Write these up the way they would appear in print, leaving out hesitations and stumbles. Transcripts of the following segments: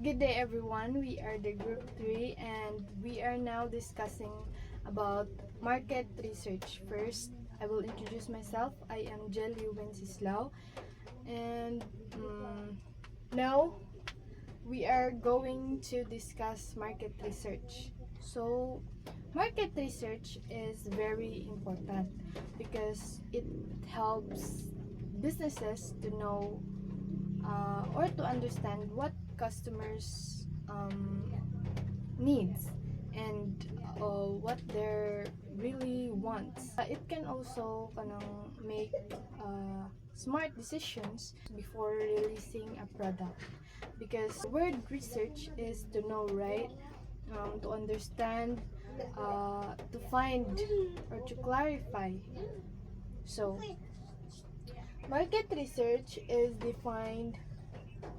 Good day everyone, we are the group 3 and we are now discussing about market research. First, I will introduce myself. I am Jelly Wenceslao and now we are going to discuss market research. So, market research is very important because it helps businesses to know or to understand what customers needs and what they really wants. It can also kanang make smart decisions before releasing a product because word research is to know, right? To understand, to find or to clarify. So market research is defined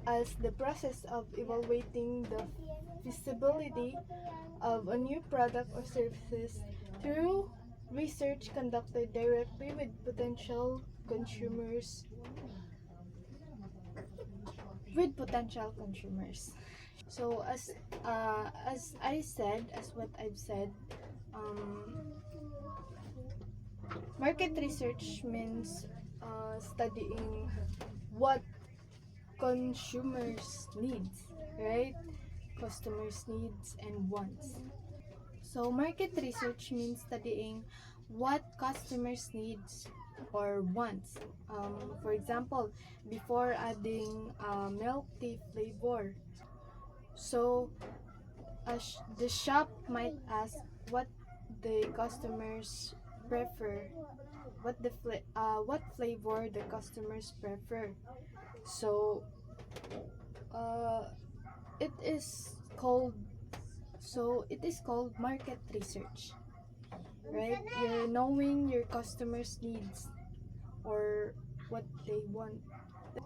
as the process of evaluating the feasibility of a new product or services through research conducted directly with potential consumers. So as I said, as what I've said, market research means studying what consumers needs, right? Customers needs and wants. So market research means studying what customers needs or wants. For example, before adding milk tea flavor, so the shop might ask what the customers prefer, what flavor the customers prefer. So uh, it is called market research, right? You're knowing your customers needs or what they want.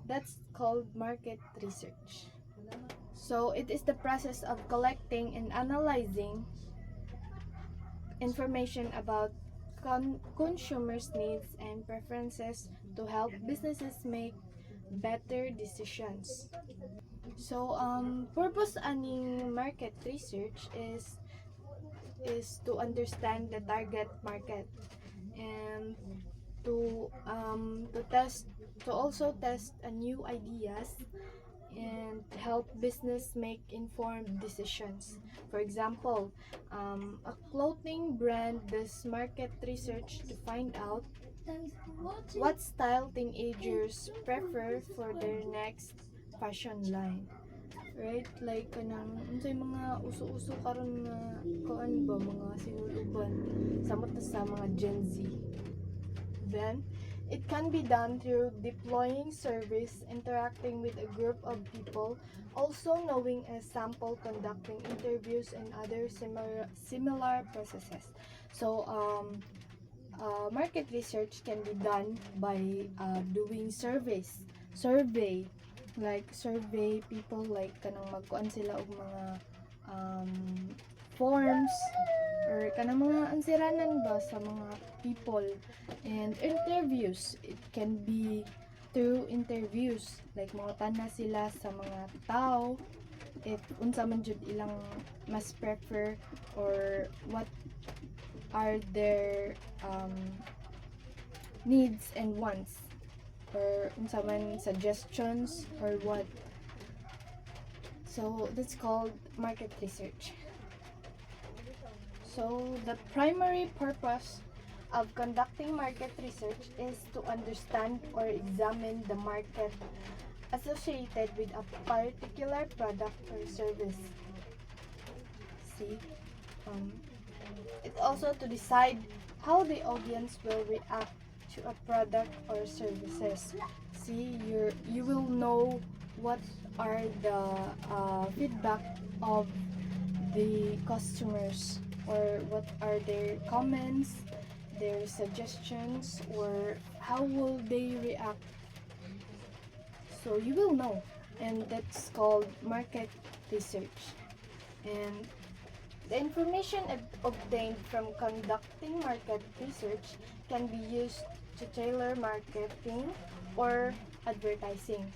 That's called market research. So it is the process of collecting and analyzing information about consumers needs and preferences to help businesses make better decisions. So purpose aning market research is to understand the target market and to also test a new ideas and help business make informed decisions. For example, a clothing brand does market research to find out what style teenagers prefer for their next fashion line. Right? Like kanang unsay mga uso-uso karon nga kuan ba mga sinuluban samot na sa mga Gen Z. Then it can be done through deploying surveys, interacting with a group of people, also knowing a sample, conducting interviews, and other similar processes. So, market research can be done by doing survey people, like kanang magkuan sila og mga um, forms or kanang mga ansiranan ba sa mga people, and interviews. It can be through interviews, like mga tana sila sa mga tao if unsa man jud ilang mas prefer or what are their needs and wants, or unsa man suggestions or what. So that's called market research. So the primary purpose of conducting market research is to understand or examine the market associated with a particular product or service. See, it also to decide how the audience will react to a product or services. See, you will know what are the feedback of the customers, or what are their comments, their suggestions, or how will they react. So you will know, and that's called market research. And the information obtained from conducting market research can be used to tailor marketing or advertising.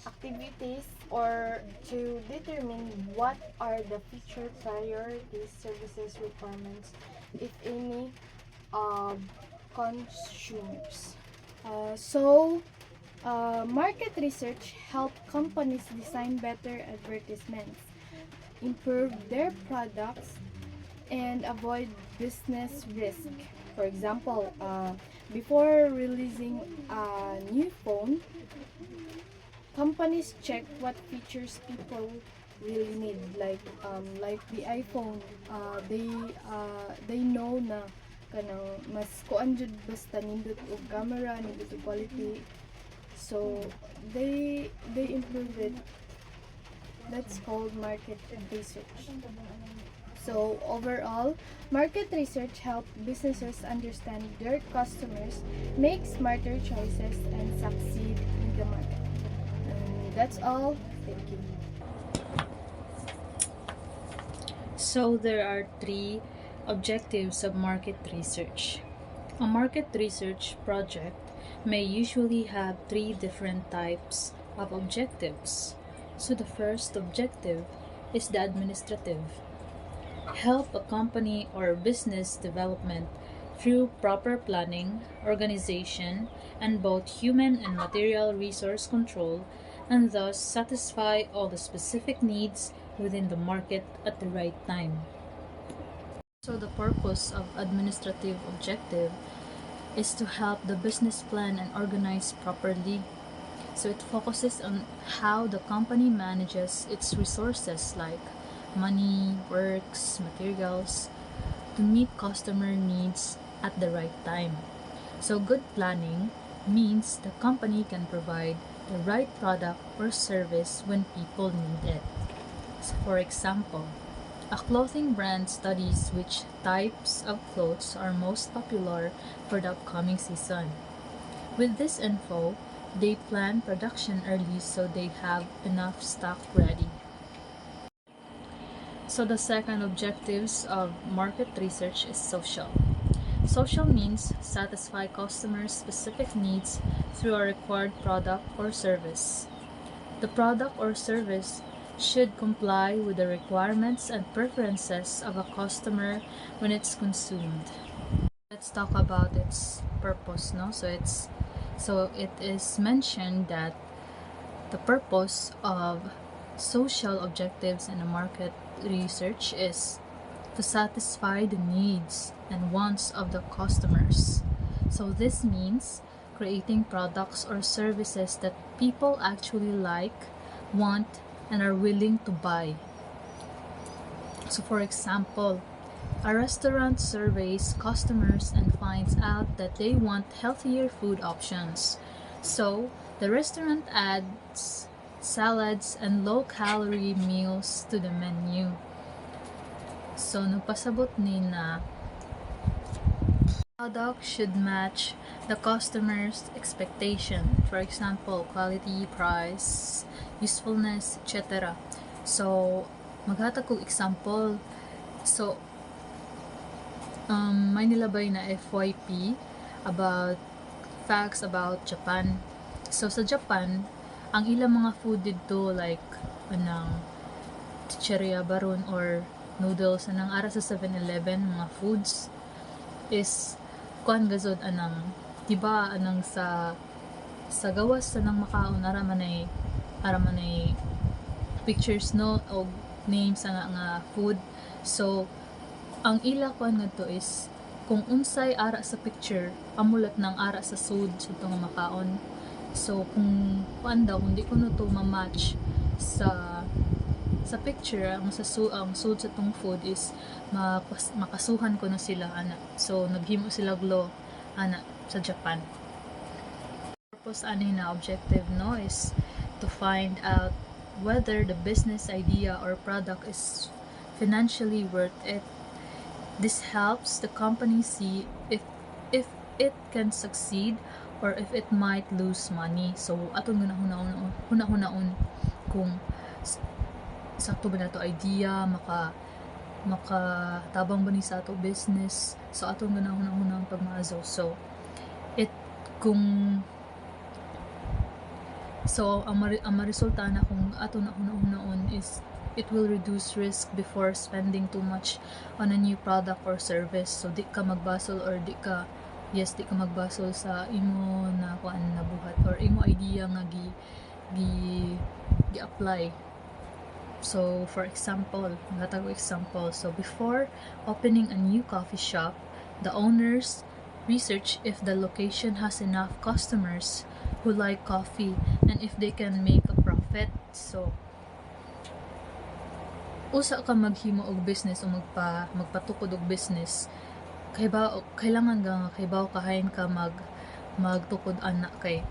activities or to determine what are the future priorities, services, requirements, if any, of consumers. Market research help companies design better advertisements, improve their products, and avoid business risk. For example, before releasing a new phone, companies check what features people really need. Like the iPhone, they know na kanang mas kuan jud basta nindot og camera, nindot og quality. So they improve it. That's called market research. So overall, market research helps businesses understand their customers, make smarter choices, and succeed in the market. And that's all. Thank you. So there are three objectives of market research. A market research project may usually have three different types of objectives. So the first objective is the administrative. Help a company or business development through proper planning, organization, and both human and material resource control, and thus satisfy all the specific needs within the market at the right time. So the purpose of administrative objective is to help the business plan and organize properly. So it focuses on how the company manages its resources like money, works, materials to meet customer needs at the right time. So good planning means the company can provide the right product or service when people need it. So for example, a clothing brand studies which types of clothes are most popular for the upcoming season. With this info, they plan production early so they have enough stock ready. So the second objectives of market research is social. Social means satisfy customers' specific needs through a required product or service. The product or service should comply with the requirements and preferences of a customer when it's consumed. Let's talk about its purpose, no? So it is mentioned that the purpose of social objectives in a market research is to satisfy the needs and wants of the customers. So this means creating products or services that people actually like, want, and are willing to buy. So for example, a restaurant surveys customers and finds out that they want healthier food options. So the restaurant adds salads and low-calorie meals to the menu. So nagpasabot ni na product should match the customer's expectation. For example, quality, price, usefulness, etc. So maghatag kog example. So may nilabay na FYP about facts about Japan. So sa Japan, ang ilang mga food dito like anang chicheria baron or noodles anang ara sa 7-Eleven mga foods is kuan gazod anang diba anang sa gawas sa nang makaon ara manay pictures no o names nga food. So ang ila kuan ngadto is kung unsay ara sa picture amulat ng ara sa food sa itong makaon. So kung kuan daw hindi ko no to ma-match sa picture ang food sa tong food is makasuhan ko na sila ana. So naghimo sila law ana sa Japan. Purpose ani na objective no is to find out whether the business idea or product is financially worth it. This helps the company see if it can succeed or if it might lose money. So atong hunahunaon kung sakto ba nato idea makatabang ba ni sa ato business. So atong pagmaazo. So kung So ang maresulta na kung ato na una-unaon is it will reduce risk before spending too much on a new product or service. So di ka magbasol or di ka magbasol sa imo na kuan na buhat or imo idea nga gi gi-apply. So for example, so before opening a new coffee shop, the owners research if the location has enough customers who like coffee and if they can make a profit. So usa ka maghimo og business o magpatukod og business, kailangan kay bawo kahayan ka magtukod ana kay,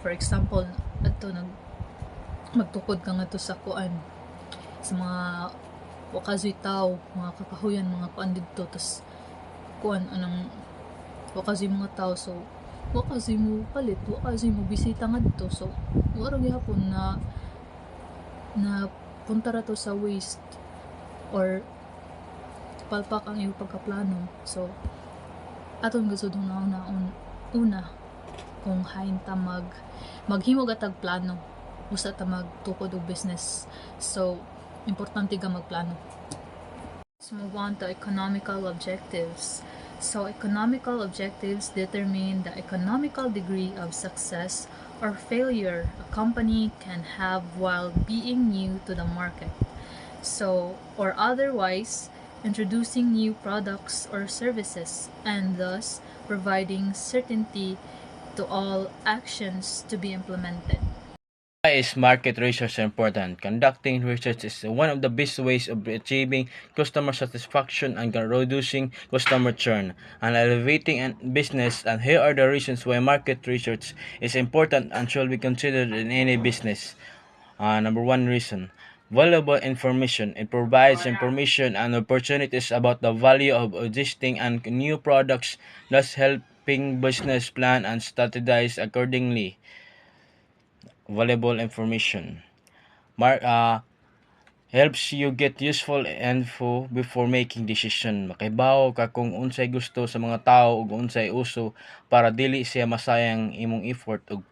for example, adto magtukod ka nga to sa kuan sa mga wakazoy tao, mga kakahuyan, mga kuan dito, tas kuan anang wakazoy mga tao, so wakazoy mo palit, wakazoy mo bisita nga dito, so wala gyapon na punta ra to sa waste or palpak ang iyong pagkaplano. So aton gusud na una kung hain ta maghimo gatag plano usa ta magtukod og business, so importante ka magplano. Let's move on to economical objectives. So economical objectives determine the economical degree of success or failure a company can have while being new to the market. So, or otherwise, introducing new products or services and thus providing certainty to all actions to be implemented. Why is market research important? Conducting research is one of the best ways of achieving customer satisfaction and reducing customer churn and elevating a business. And here are the reasons why market research is important and should be considered in any business. Number one reason, valuable information. It provides information and opportunities about the value of existing and new products, thus helping business plan and strategize accordingly. Valuable information. Helps you get useful info before making decision. Makibaw ka kung unsay gusto sa mga tao ug unsay uso para dili siya masayang imong effort ug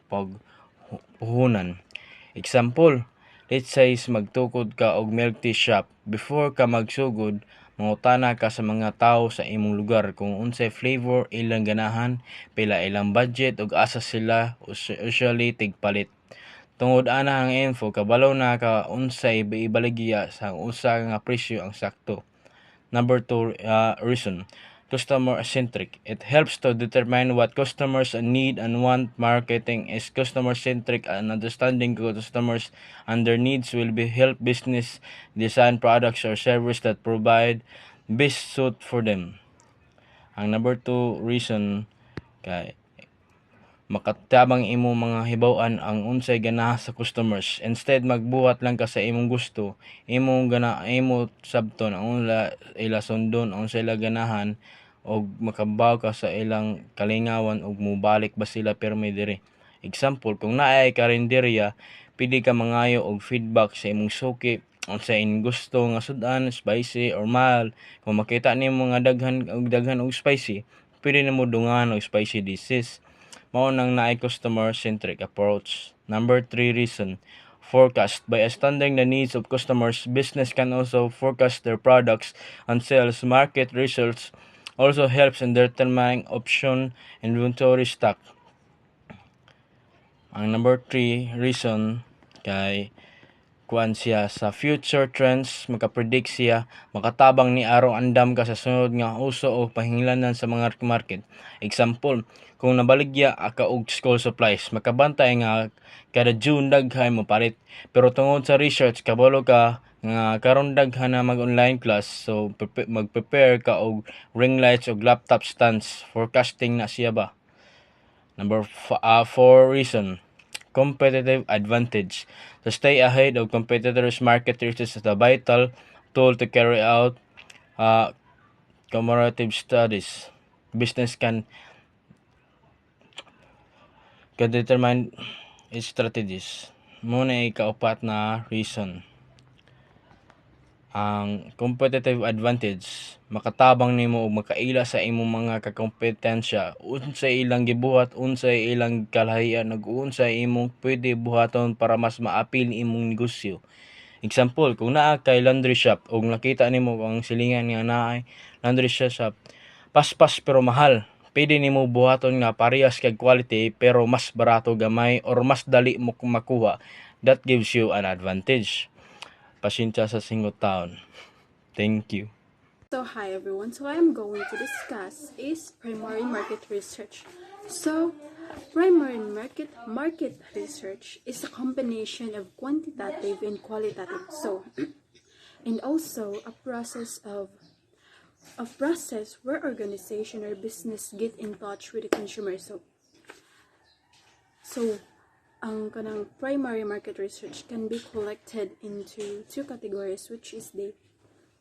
pagpuhunan. Example, let's say magtukod ka og milk tea shop. Before ka magsugod, mangutana ka sa mga tao sa imong lugar kung unsay flavor ilang ganahan, pila ilang budget ug asa sila usually tigpalit. Tungod ana ang info, kabalo na ka unsay ibaligya sa usa nga presyo ang sakto. Number 2 reason, customer centric. It helps to determine what customers need and want. Marketing is customer centric and understanding customers and their needs will be help business design products or service that provide best suit for them. Ang number 2 reason kay makatabang imo mga hibaw-an ang unsay ganaha sa customers. Instead magbuhat lang ka sa imong gusto, imo sabton ang ila sundon ang unsay ila ganahan og makabaw ka sa ilang kalingawan ug mobalik ba sila pirmi diri. Example, kung naay karinderya, pili ka mangayo og feedback sa imong suki unsa in gusto nga sudan, spicy or mild. Kung makita nimo nga daghan og spicy, pwede nimo dungan og spicy dishes. Mao nang naay customer-centric approach. Number 3 reason, forecast. By understanding the needs of customers, business can also forecast their products and sales. Market research also helps in determining option inventory stock. Ang number 3 reason kay kuan siya sa future trends, makapredict siya, makatabang ni araw andam ka sa sunod nga uso o pahinglanan sa mga market. Example, kung nabaligya ka og school supplies, makabantay nga kada June daghay mo palit. Pero tungod sa research, kabalo ka nga karon daghan na mag-online class, so mag-prepare ka og ring lights og laptop stands. Forecasting na siya ba? Number 4 reason, competitive advantage. To stay ahead of competitors, market research is a vital tool to carry out comparative studies. Business can determine its strategies. Muna ay kaupat na reason. Ang competitive advantage, makatabang nimo og makaila sa imong mga kakompetensya, unsay ilang gibuhat, unsay ilang kalahian, ug unsay imong pwede buhaton para mas maapil imong negosyo. Example, kung naa kay laundry shop ug nakita nimo ang silingan nga naay laundry shop, paspas pero mahal. Pwede nimo buhaton nga parehas kag quality pero mas barato gamay or mas dali mo makuha. That gives you an advantage. Pasensya sa singot taon. Thank you. So hi everyone, so I'm going to discuss is primary market research. So primary market research is a combination of quantitative and qualitative. So and also a process where organization or business get in touch with the consumer. So ang kanang primary market research can be collected into two categories, which is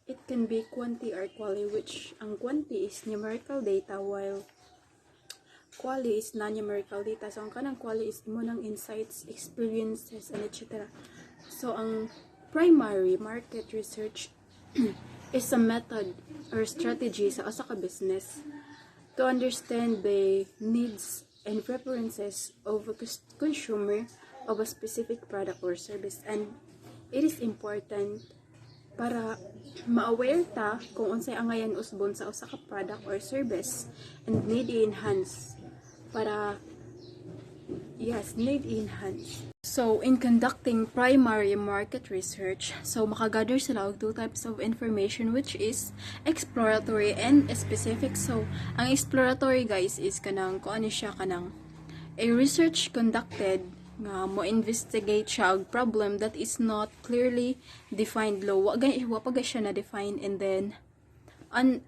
it can be quanti or quali, which ang quanti is numerical data while quali is non-numerical data. So ang kanang quali is imo ng insights, experiences, and etc. So ang primary market research is a method or strategy sa usa ka business to understand the needs and preferences of a consumer of a specific product or service, and it is important para ma-aware ta kung unsay angayan usbon sa usa ka product or service and need i-enhance para need i-enhance. So in conducting primary market research, so makagather sila og two types of information, which is exploratory and specific. So ang exploratory guys is kanang kuan siya kanang a research conducted nga mo investigate siya og problem that is not clearly defined law, wa pa siya na define, and then and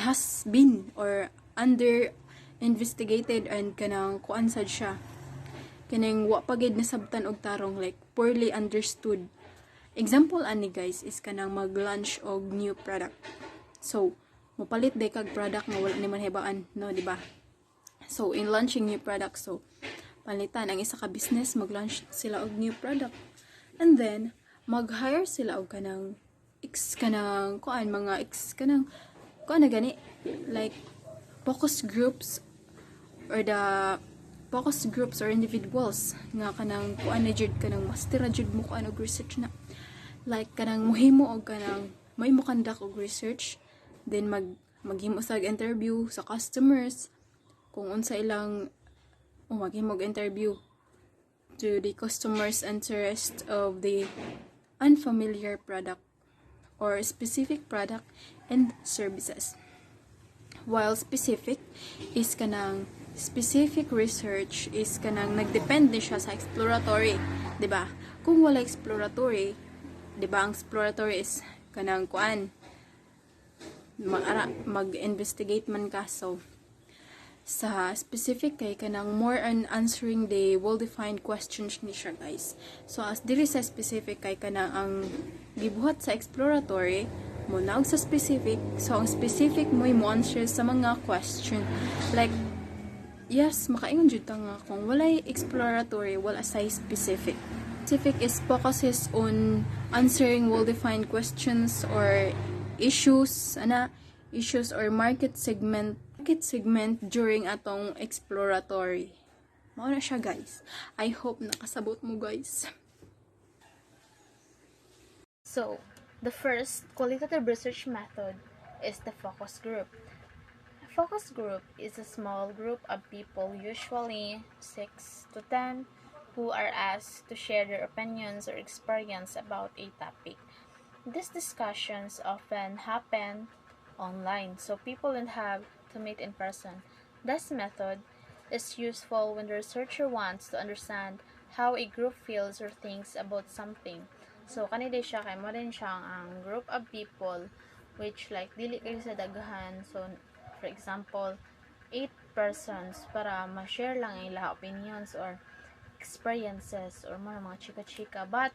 has been or under investigated and kanang kuan sad siya kanang wa pa gid nasabtan og tarong, like poorly understood. Example ani guys is kanang mag-launch og new product. So mopalit day kag product nga wala ni man hibaan, no, di ba? So in launching new product, so palitan ang isa ka business, mag-launch sila og new product, and then mag-hire sila og kanang na gani, like focus groups or individuals nga kanang kuan na jud kanang master jud mo kuan og research na, like kanang mohimo og kanang may mo conduct og research, then maghimo sa interview sa customers kung unsa ilang maghimog interview to the customers' interest of the unfamiliar product or specific product and services. While specific research is kanang nagdepende siya sa exploratory, di ba? Kung wala exploratory, di ba, ang exploratory is kanang kuan mag-investigate man ka. So sa specific kay kanang more on answering the well-defined questions ni siya guys. So as diri sa specific kay kanang ang gibuhat sa exploratory mo naog sa specific, so ang specific mo answer sa mga question, like yes, makaingon jud ta nga kung walay exploratory, wala say specific. Specific is focuses on answering well-defined questions or issues or market segment during atong exploratory. Mao na siya guys. I hope nakasabot mo guys. So, the first qualitative research method is the focus group. A focus group is a small group of people, usually 6 to 10, who are asked to share their opinions or experience about a topic. These discussions often happen online, so people don't have to meet in person. This method is useful when the researcher wants to understand how a group feels or thinks about something. So kanila siya kay mo din siyang ang group of people which like dili kayo sa daghan. So for example, 8 persons para ma-share lang ang ilang opinions or experiences or mga chika-chika, but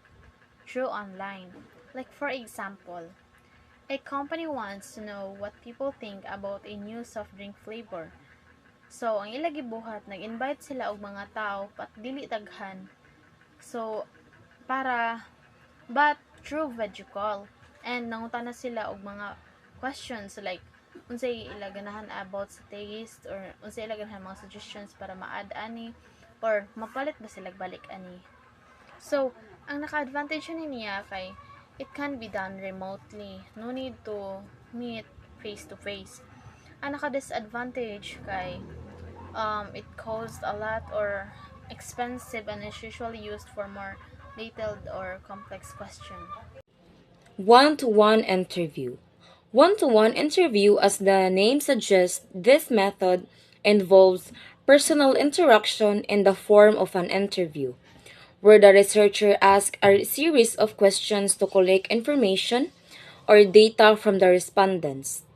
through online. Like for example, a company wants to know what people think about a new soft drink flavor. So, ang ila gibuhat, nag-invite sila og mga tao, pat dili daghan. So, but through video call. And nangutana sila og mga questions like unsay ila ganahan about sa taste, or unsay ila ganahan mga suggestions para ma-add ani, or mapalit ba sila balik ani. So ang naka-advantage niya kay it can be done remotely, no need to meet face to face. Ang naka-disadvantage kay it costs a lot or expensive and is usually used for more detailed or complex question. One-to-one interview. One-to-one interview, as the name suggests, this method involves personal interaction in the form of an interview, where the researcher asks a series of questions to collect information or data from the respondents.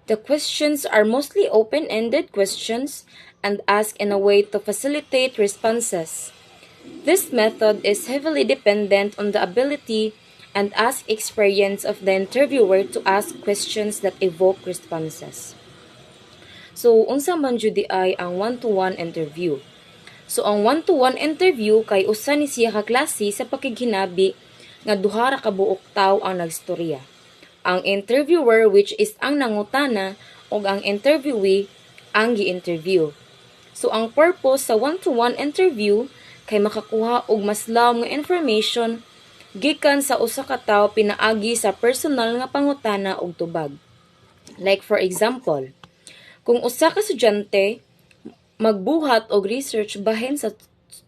The questions are mostly open-ended questions and asked in a way to facilitate responses. This method is heavily dependent on the ability and ask experience of the interviewer to ask questions that evoke responses. So, unsa man jud ay ang one-to-one interview? So, ang one-to-one interview kay usa ni siya ka klase sa pakighinabi nga duha ra ka buok tawo ang nagstorya. Ang interviewer, which is ang nangutana, ug ang interviewee ang gi-interview. So, ang purpose sa one-to-one interview kay makakuha og mas lawom nga information gikan sa usa ka tawo pinaagi sa personal nga pangutana ug tubag. Like for example, kung usa ka estudyante magbuhat og research bahin sa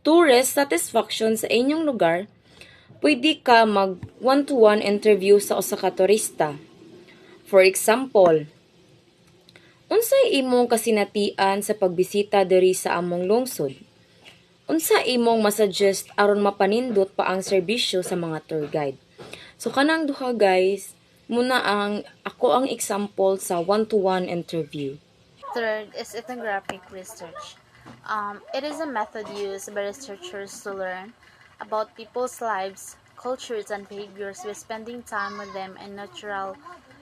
tourist satisfaction sa inyong lugar, pwede ka mag one-to-one interview sa usa ka turista. For example, unsay imong kasinatian sa pagbisita diri sa among lungsod? Unsa imong masuggest aron mapanindot pa ang serbisyo sa mga tour guide? So kanang duha guys, muna ako ang example sa one-to-one interview. Third is ethnographic research. It is a method used by researchers to learn about people's lives, cultures, and behaviors by spending time with them in natural,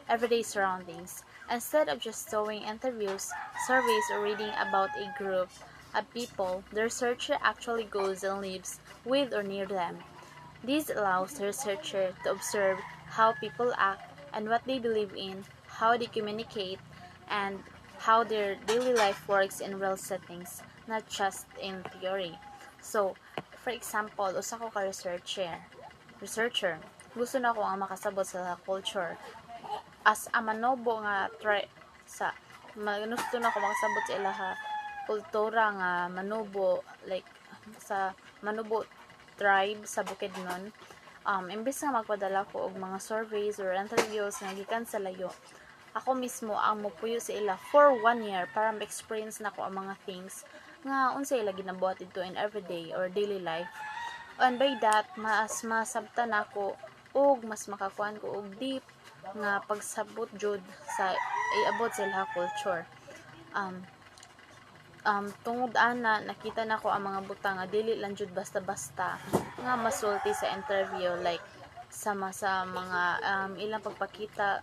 everyday surroundings. Instead of just doing interviews, surveys, or reading about a group of people, the researcher actually goes and lives with or near them. This allows the researcher to observe how people act and what they believe in, how they communicate, and how their daily life works in real settings, not just in theory. So, for example, usa ko ka researcher, gusto na ko ang makasabot sa culture. As a manobo nga gusto na ko makasabot sa ilaha kultura nga manubo, like sa manubo tribe sa Bukidnon. Imbes nga magpadala ko og mga surveys or interviews nga gikan sa layo, ako mismo ang mopuyo sa ila for 1 year para ma-experience na ko ang mga things nga unsa ila ginabuhat dito in everyday or daily life. And by that, mas masabtan ako og mas makakuan ko og deep nga pagsabot jud sa iabot sa ilang culture. Tungod ana nakita nako ang mga butang nga dili lang jud basta-basta nga masulti sa interview, like sama sa mga ilang pagpakita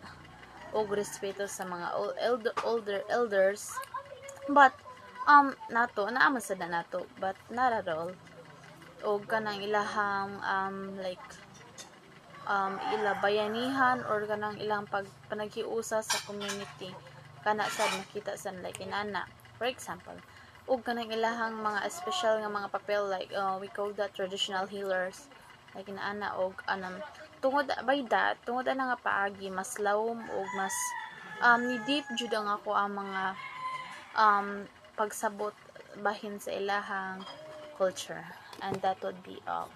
og respeto sa mga elders, but naman sad nato, but not at all. Og kanang ilahang ila bayanihan or kanang ilang panaghiusa sa community kana sad nakita sa like inana. For example, ug kanang ilahang mga special nga mga papel, like we call that traditional healers, like inaana. Og tungod ana nga paagi mas lawom og mas ni deep jud ang ako ang mga pagsabot bahin sa ilahang culture. And that would be all.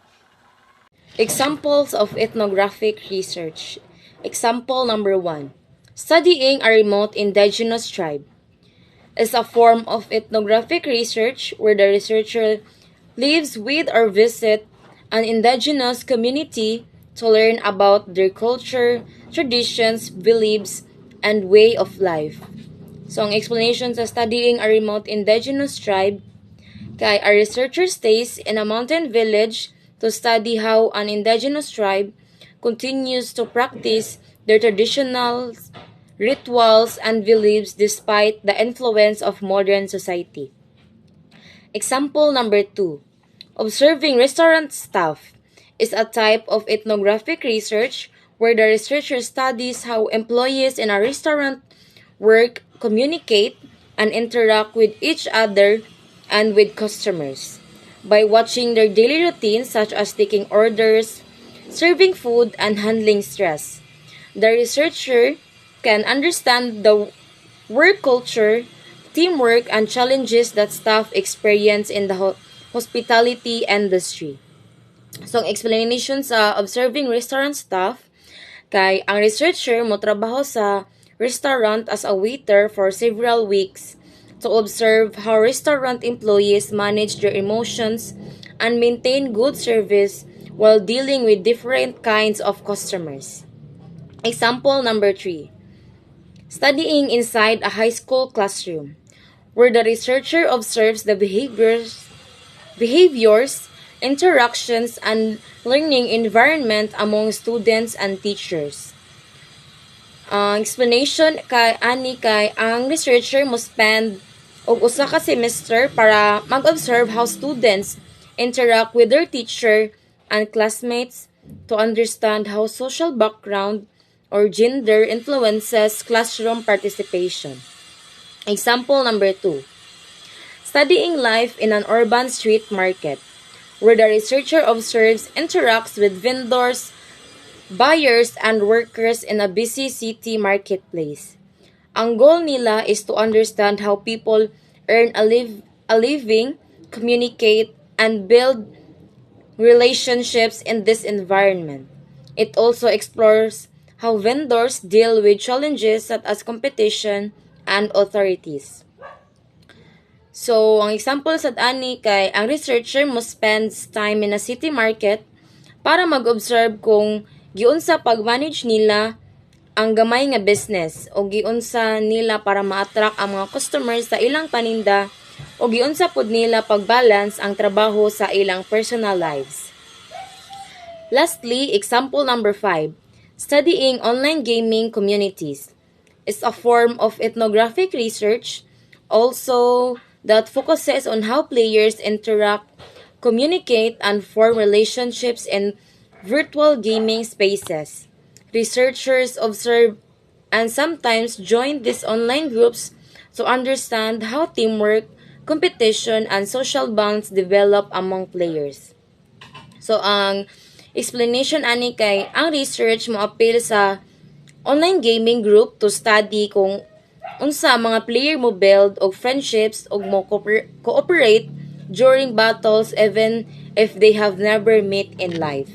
Examples of ethnographic research. Example number 1. Studying a remote indigenous tribe is a form of ethnographic research where the researcher lives with or visit an indigenous community to learn about their culture, traditions, beliefs, and way of life. So, ang explanation sa studying a remote indigenous tribe, kay a researcher stays in a mountain village to study how an indigenous tribe continues to practice their traditional rituals and beliefs despite the influence of modern society. Example number 2. Observing restaurant staff is a type of ethnographic research where the researcher studies how employees in a restaurant work, communicate, and interact with each other and with customers. By watching their daily routines such as taking orders, serving food, and handling stress, the researcher can understand the work culture, teamwork, and challenges that staff experience in the hospitality industry. So, ang explanation sa observing restaurant staff, kay ang researcher mo trabaho sa restaurant as a waiter for several weeks to observe how restaurant employees manage their emotions and maintain good service while dealing with different kinds of customers. Example number 3. Studying inside a high school classroom, where the researcher observes the behaviors, interactions, and learning environment among students and teachers. Ang explanation kay ang researcher mo spend og usa ka semester para mag-observe how students interact with their teacher and classmates to understand how social background or gender influences classroom participation. Example number 2. Studying life in an urban street market, where the researcher observes interacts with vendors, buyers, and workers in a busy city marketplace. Ang goal nila is to understand how people earn a living, communicate, and build relationships in this environment. It also explores how vendors deal with challenges such as competition and authorities. So, ang example sa ani kay ang researcher mo spends time in a city market para mag-observe kung giunsa pag-manage nila ang gamay nga business o giunsa nila para ma-attract ang mga customers sa ilang paninda o giunsa pud nila pag-balance ang trabaho sa ilang personal lives. Lastly, example number 5. Studying online gaming communities is a form of ethnographic research also that focuses on how players interact, communicate, and form relationships in virtual gaming spaces. Researchers observe and sometimes join these online groups to understand how teamwork, competition, and social bonds develop among players. So, ang explanation ani kay ang research mo appeal sa online gaming group to study kung unsa mga player mo build og friendships og mo cooperate during battles even if they have never met in life.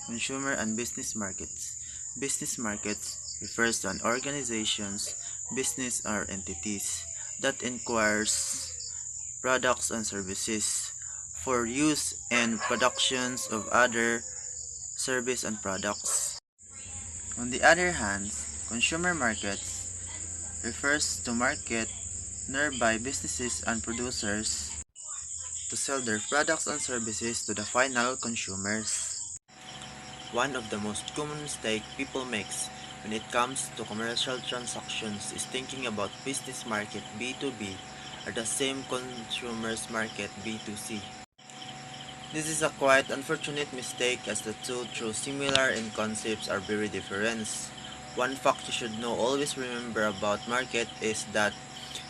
Consumer and business markets. Business markets refers to an organization's business or entities that acquires products and services for use and productions of other service and products. On the other hand, consumer markets refers to market nearby businesses and producers to sell their products and services to the final consumers. One of the most common mistakes people make when it comes to commercial transactions is thinking about business market B2B or the same consumers market B2C. This is a quite unfortunate mistake as the two, though similar in concepts, are very different. One fact you should know always remember about market is that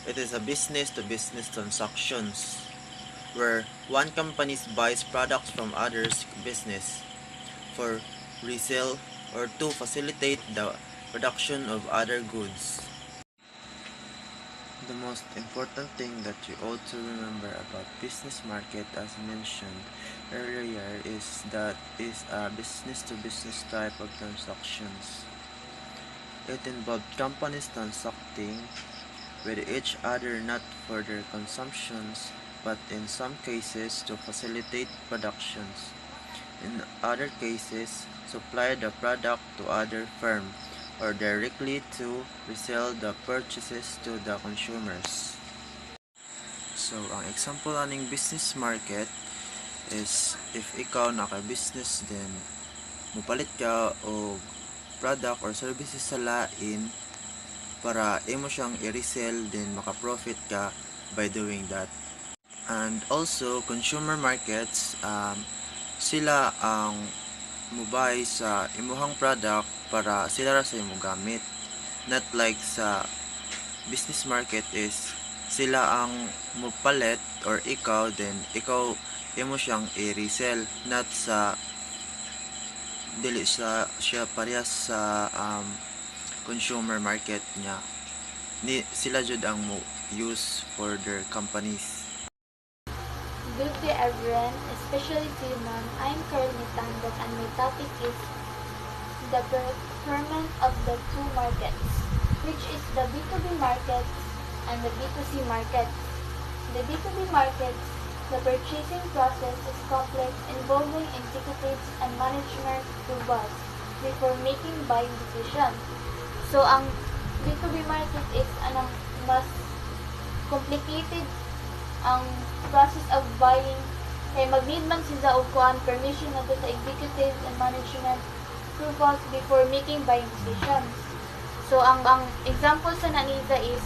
it is a business-to-business transactions where one company buys products from others' business for resale or to facilitate the production of other goods. The most important thing that you ought to remember about business market, as mentioned earlier, is that is a business-to-business type of transactions. It involved companies transacting with each other not for their consumptions, but in some cases to facilitate productions. In other cases, supply the product to other firm or directly to resell the purchases to the consumers. So, ang example aning business market is if ikaw naka-business then mupalit ka og product or services sa lain para imo siyang i-resell then maka-profit ka by doing that. And also consumer markets sila ang mobay sa imuhang product para sila ra sa imo gamit. Not like sa business market is sila ang mupalit or ikaw then ikaw imo siyang i-resell, not sa dili siya parehas sa consumer market niya. Sila jud ang mo use for their companies. Good day everyone, especially to you ma'am. I'm currently Tanggap and my topic is the procurement of the two markets, which is the B2B market and the B2C market. The B2B market, the purchasing process is complex, involving executives and management approvals before making buying decisions. So, ang B2B market is mas complicated ang process of buying kay mag-need man sila og kuan permission ngadto sa executives and management approvals before making buying decisions. So ang example sa nanita is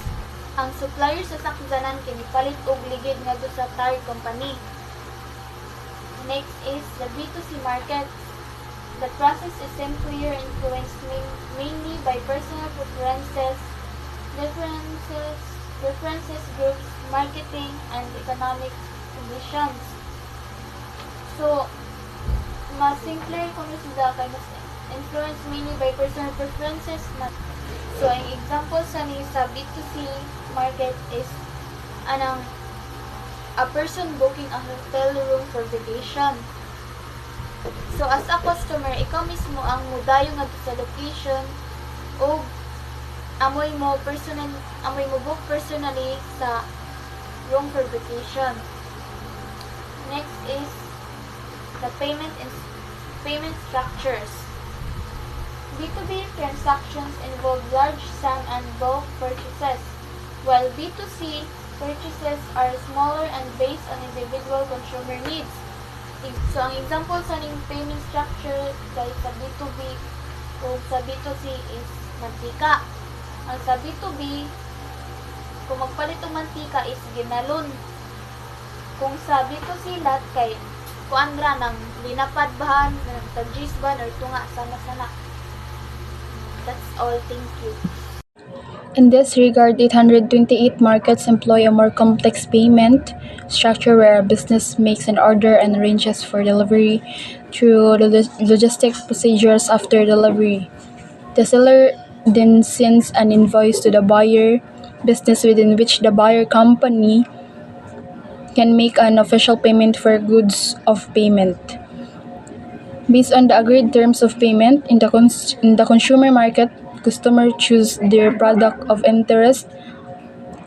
ang supplier sa sakyanan kini palit og ligid ngadto sa tire company. Next is the B2C market. The process is simpler, influenced mainly by personal preferences groups, marketing, and economic conditions. So, mas simpler kung sila kay mas influenced mainly by personal preferences. So, ang example sa B2C market is a person booking a hotel room for vacation. So, as a customer, ikaw mismo ang mudayo nga sa location o amoy mo book personally sa room for vacation. Next is the payment structures. B2B transactions involve large sum and bulk purchases, while B2C purchases are smaller and based on individual consumer needs. So, ang example sa ning payment structure kay sa B2B o sa B2C is mantika. Ang sa B2B, kung magpalit og mantika is ginalon. Kung sa B2C lat kay kuandra ng linapad bahan, ng tagis ban or tunga sana. That's all. Thank you. In this regard, 828 markets employ a more complex payment structure where a business makes an order and arranges for delivery through the logistic procedures after delivery. The seller then sends an invoice to the buyer business within which the buyer company can make an official payment for goods of payment. Based on the agreed terms of payment, in the consumer market, customers choose their product of interest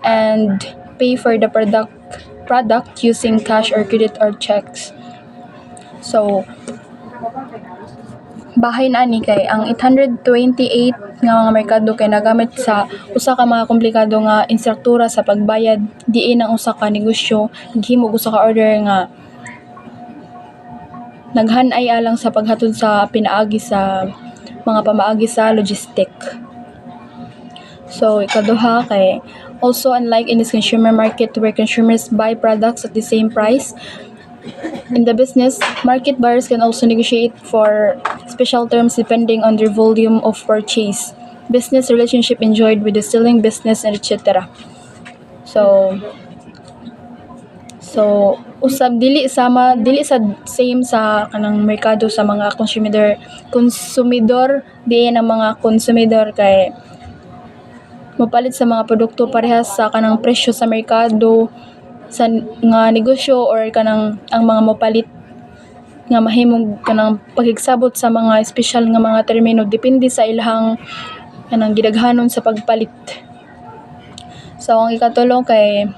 and pay for the product using cash or credit or checks. So, bahay na ani kay ang 828 nga mga merkado kay nagamit sa usa ka mga komplikado nga instruktura sa pagbayad diin ang usa ka negosyo naghimo usa ka order nga naghanay alang sa paghatod sa pinaagi sa mga pamaagi sa logistic. So, ikaduha kay also unlike in this consumer market where consumers buy products at the same price, in the business market, buyers can also negotiate for special terms depending on their volume of purchase, business relationship enjoyed with the selling business, and etc. So usab dili sa same sa kanang merkado sa mga konsumidor diin ang mga konsumidor kay mopalit sa mga produkto parehas sa kanang presyo sa merkado sa nga negosyo or kanang ang mga mopalit nga mahimong kanang pagigsabot sa mga espesyal nga mga termino depende sa ilahang kanang gidaghanon sa pagpalit. So ang ikatulo kay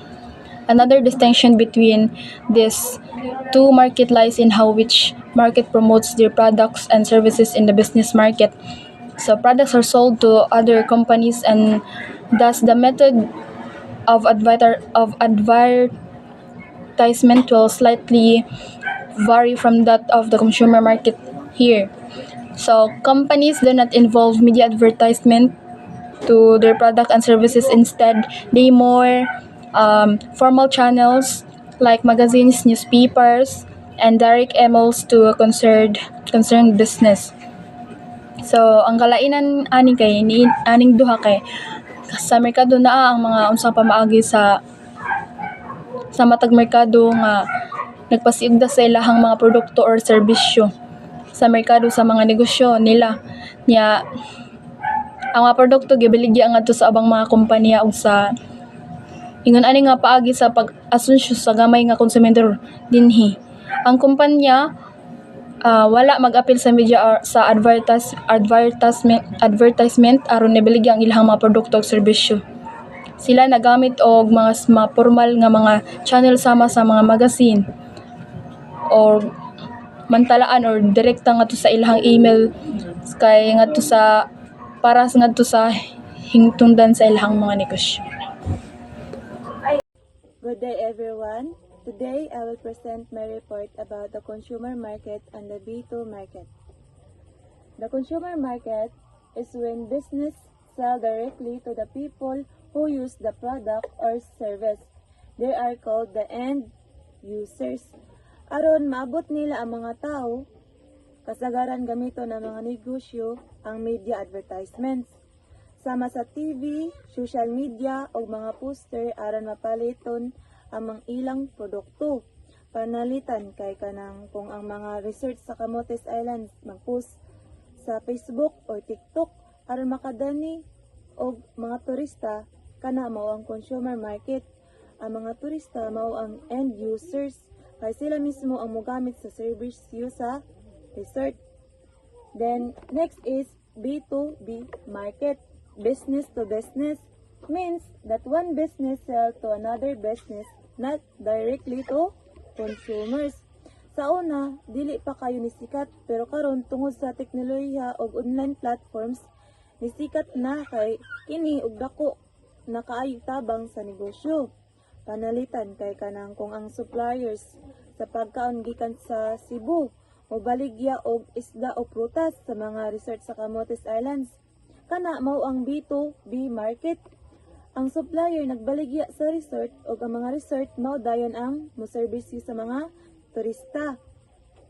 another distinction between these two market lies in how which market promotes their products and services in the business market. So products are sold to other companies and thus the method of advertisement will slightly vary from that of the consumer market here. So companies do not involve media advertisement to their product and services. Instead, they more formal channels like magazines, newspapers, and direct emails to concerned concerned business. So ang kalainan ani kay ni aning duha kay sa merkado naa ang mga unsa pa maagi sa matag merkado nga nagpasiugda sa ilahang mga produkto or serbisyo sa merkado sa mga negosyo nila nya ang mga produkto gibaligya ngadto sa abang mga kompanya ug sa ingon ani nga paagi sa pag-asunsyo sa gamay nga konsumidor dinhi. Ang kumpanya wala mag-apil sa media or sa advertisement aron nibaligya ang ilahang mga produkto ug serbisyo. Sila nagamit og mga formal nga mga channel sama sa mga magazine or mantalaan or direkta ngadto sa ilahang email kay ngadto sa para ngadto sa hingtungdan sa ilahang mga negosyo. Good day everyone. Today I will present my report about the consumer market and the B2 market. The consumer market is when business sell directly to the people who use the product or service. They are called the end users. Aron maabot nila ang mga tao, kasagaran gamito ng mga negosyo ang media advertisements. Sama sa TV, social media o mga poster aron mapaliton ang mga ilang produkto. Panalitan kay kanang kung ang mga research sa Camotes Islands mag-post sa Facebook o TikTok aron makadani og mga turista kana mao ang consumer market. Ang mga turista mao ang end users kay sila mismo ang mogamit sa service sa resort. Then next is B2B market. Business to business means that one business sell to another business, not directly to consumers. Sa una, dili pa kayo nisikat, pero karon tungod sa teknolohiya o online platforms, nisikat na kay kini og dako na kaayo tabang sa negosyo. Panalitan kay kanang kung ang suppliers sa pagkaon gikan sa Cebu o baligya og isda o prutas sa mga resort sa Camotes Islands. Kana mao ang B2B market. Ang supplier nagbaligya sa resort o ang mga resort mao dayon ang moserbisyo sa mga turista.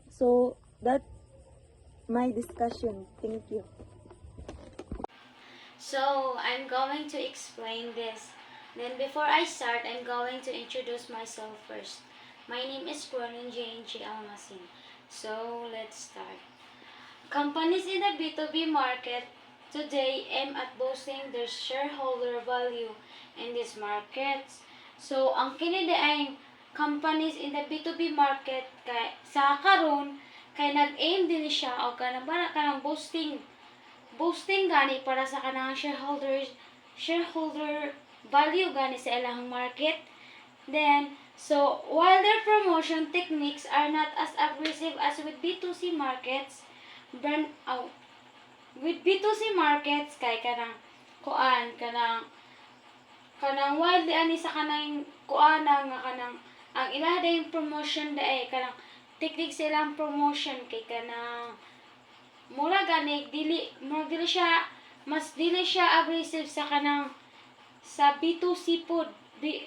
So that my discussion. Thank you. So, I'm going to explain this. Then before I start, I'm going to introduce myself first. My name is Cronin J.N.G. Almasin. So, let's start. Companies in the B2B market today aim at boosting their shareholder value in these markets. So, ang kini ay companies in the B2B market kay sa karon kay nag-aim din siya o kanang para kanang boosting gani para sa kanang shareholder value gani sa ilang market. Then, so while their promotion techniques are not as aggressive as with B2C markets, with B2C markets kay kanang while di ani sa kanang kuana nga kanang ang ila yung promotion daay kanang technique sa ilang promotion kay kanang mura gani dili siya aggressive sa kanang sa B2C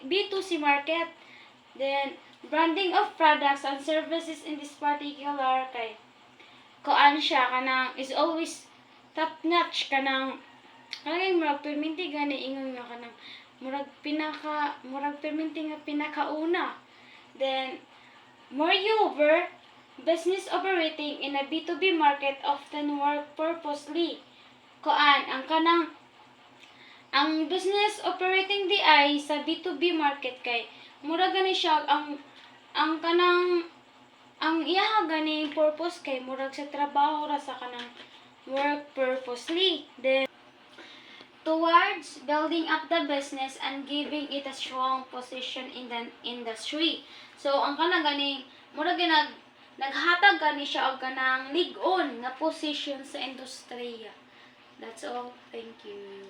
B2C market. Then branding of products and services in this particular kay kuan siya kanang is always top notch kanang murag perminti gani ingon nga kanang murag perminti nga pinakauna. Then moreover, business operating in a B2B market often work purposely. Ang business operating di ay sa B2B market kay mura gani siya ang iyaha gani purpose kay murag sa trabaho ra sa kanang work purposely. Then towards building up the business and giving it a strong position in the industry. So ang gani mura naghatag gani siya og kanang lig-on nga position sa industriya. That's all. Thank you.